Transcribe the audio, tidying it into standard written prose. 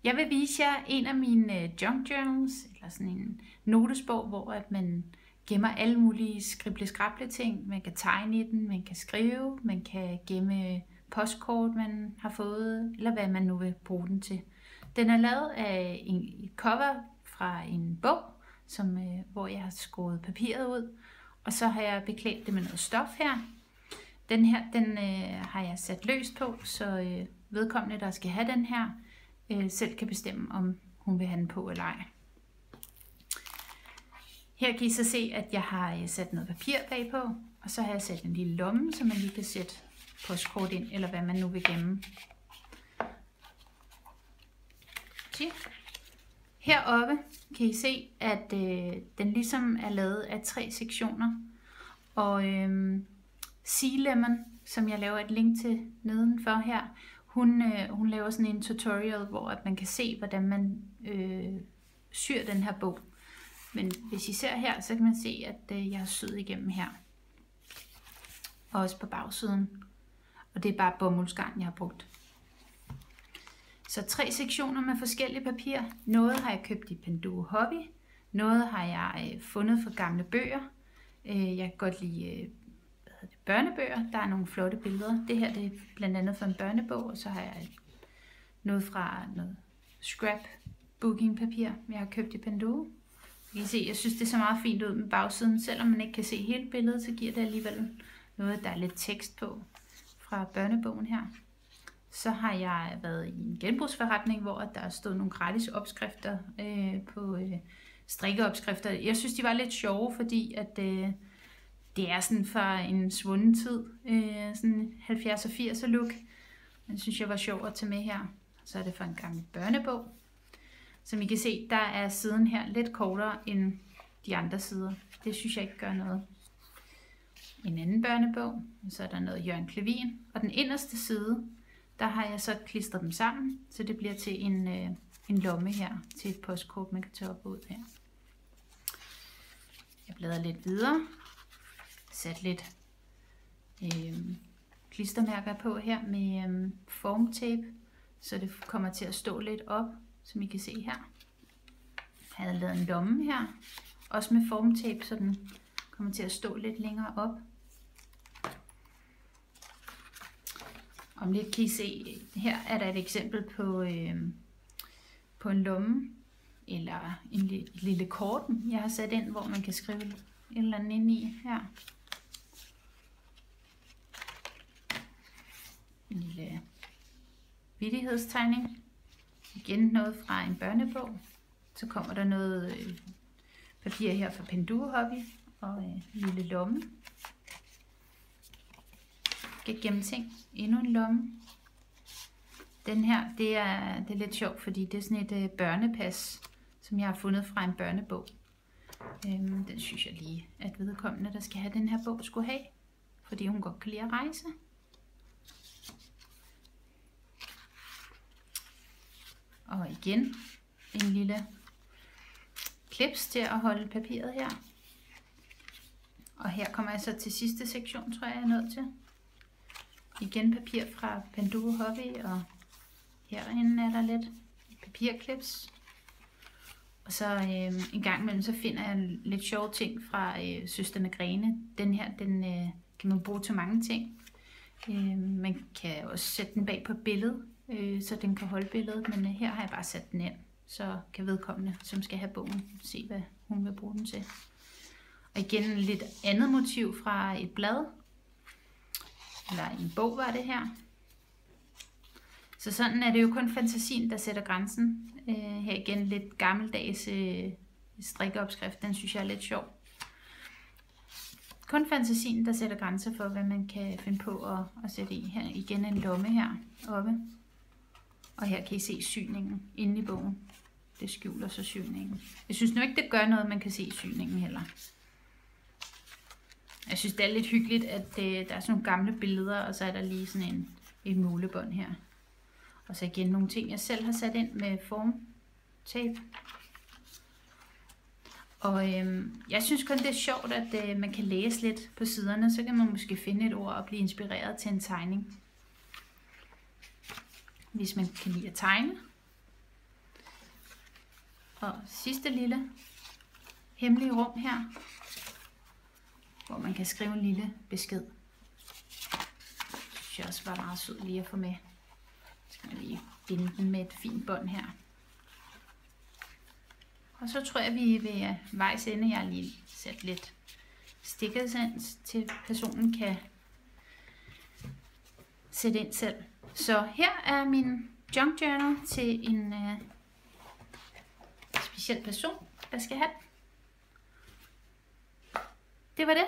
Jeg vil vise jer en af mine junk journals, eller sådan en notesbog, hvor at man gemmer alle mulige skrible-skrable ting. Man kan tegne i den, man kan skrive, man kan gemme postkort, man har fået, eller hvad man nu vil bruge den til. Den er lavet af et cover fra en bog, hvor jeg har skåret papiret ud, og så har jeg beklædt det med noget stof her. Den her, har jeg sat løst på, så vedkommende, der skal have den her, selv kan bestemme, om hun vil have den på eller ej. Her kan I så se, at jeg har sat noget papir bagpå, og så har jeg sat en lille lomme, så man lige kan sætte postkort ind, eller hvad man nu vil gemme. Heroppe kan I se, at den ligesom er lavet af 3 sektioner, og Sea Lemon, som jeg laver et link til nedenfor her, hun laver sådan en tutorial, hvor at man kan se, hvordan man syr den her bog. Men hvis I ser her, så kan man se, at jeg har syet igennem her. Og også på bagsiden. Og det er bare bomuldsgarn, jeg har brugt. Så 3 sektioner med forskellige papir. Noget har jeg købt i Panduro Hobby. Noget har jeg fundet fra gamle bøger. Jeg kan godt lide børnebøger. Der er nogle flotte billeder. Det her det er blandt andet fra en børnebog. Og så har jeg noget fra noget scrapbooking-papir, jeg har købt i Panduro. I kan se, jeg synes, det ser meget fint ud med bagsiden. Selvom man ikke kan se hele billedet, så giver det alligevel noget, der er lidt tekst på fra børnebogen her. Så har jeg været i en genbrugsforretning, hvor der stod nogle gratis opskrifter på strikkeopskrifter. Jeg synes, de var lidt sjove, fordi at det er sådan fra en svunden tid, sådan 70'er og 80'er look. Det synes jeg var sjovt at tage med her. Så er det fra en gammel børnebog. Som I kan se, der er siden her lidt kortere end de andre sider. Det synes jeg ikke gør noget. En anden børnebog, så er der noget Jørgen Clevin. Og den inderste side, der har jeg så klistret dem sammen, så det bliver til en lomme her, til et postkort, man kan tage op og ud her. Jeg bladrer lidt videre. Sat lidt klistermærker på her med formtape, så det kommer til at stå lidt op, som I kan se her. Jeg havde lavet en lomme her, også med formtape, så den kommer til at stå lidt længere op. Om lidt kan I se, her er der et eksempel på en lomme, eller et lille kort, jeg har sat ind, hvor man kan skrive et eller andet ind i her. En lille vittighedstegning. Igen noget fra en børnebog. Så kommer der noget papir her fra Panduro Hobby og en lille lomme. Jeg kan gemme ting. Endnu en lomme. Den her, det er lidt sjovt, fordi det er sådan et børnepas, som jeg har fundet fra en børnebog. Den synes jeg lige, at vedkommende, der skal have den her bog, skulle have. Fordi hun godt kan lide at rejse. Og igen en lille klips til at holde papiret her. Og her kommer jeg så til sidste sektion, tror jeg er nødt til. Igen papir fra Panduro Hobby, og herinde er der lidt papirklips. Og så en gang imellem så finder jeg lidt sjove ting fra Søstrene Grene. Den her, den kan man bruge til mange ting. Man kan også sætte den bag på et billede, så den kan holde billedet, men her har jeg bare sat den ind, så kan vedkommende, som skal have bogen, se hvad hun vil bruge den til. Og igen lidt andet motiv fra et blad, eller en bog var det her. Så sådan er det jo kun fantasien, der sætter grænsen. Her igen lidt gammeldags strikkeopskrift, den synes jeg er lidt sjov. Kun fantasien, der sætter grænser for, hvad man kan finde på at sætte i. Her igen en lomme her oppe. Og her kan I se syningen inde i bogen. Det skjuler så syningen. Jeg synes nu ikke, det gør noget, man kan se syningen heller. Jeg synes, det er lidt hyggeligt, at der er sådan nogle gamle billeder, og så er der lige sådan et målebånd her. Og så igen nogle ting, jeg selv har sat ind med formtape. Og jeg synes kun, det er sjovt, at man kan læse lidt på siderne. Så kan man måske finde et ord og blive inspireret til en tegning. Hvis man kan lide at tegne. Og sidste lille hemmelige rum her, hvor man kan skrive en lille besked. Det synes jeg også var meget sød lige at få med. Så skal man lige binde den med et fint bånd her. Og så tror jeg, vi er ved vejs ende. Jeg har lige sat lidt stikkersens til personen kan sætte ind selv. Så her er min junk journal til en speciel person, der skal have den. Det var det.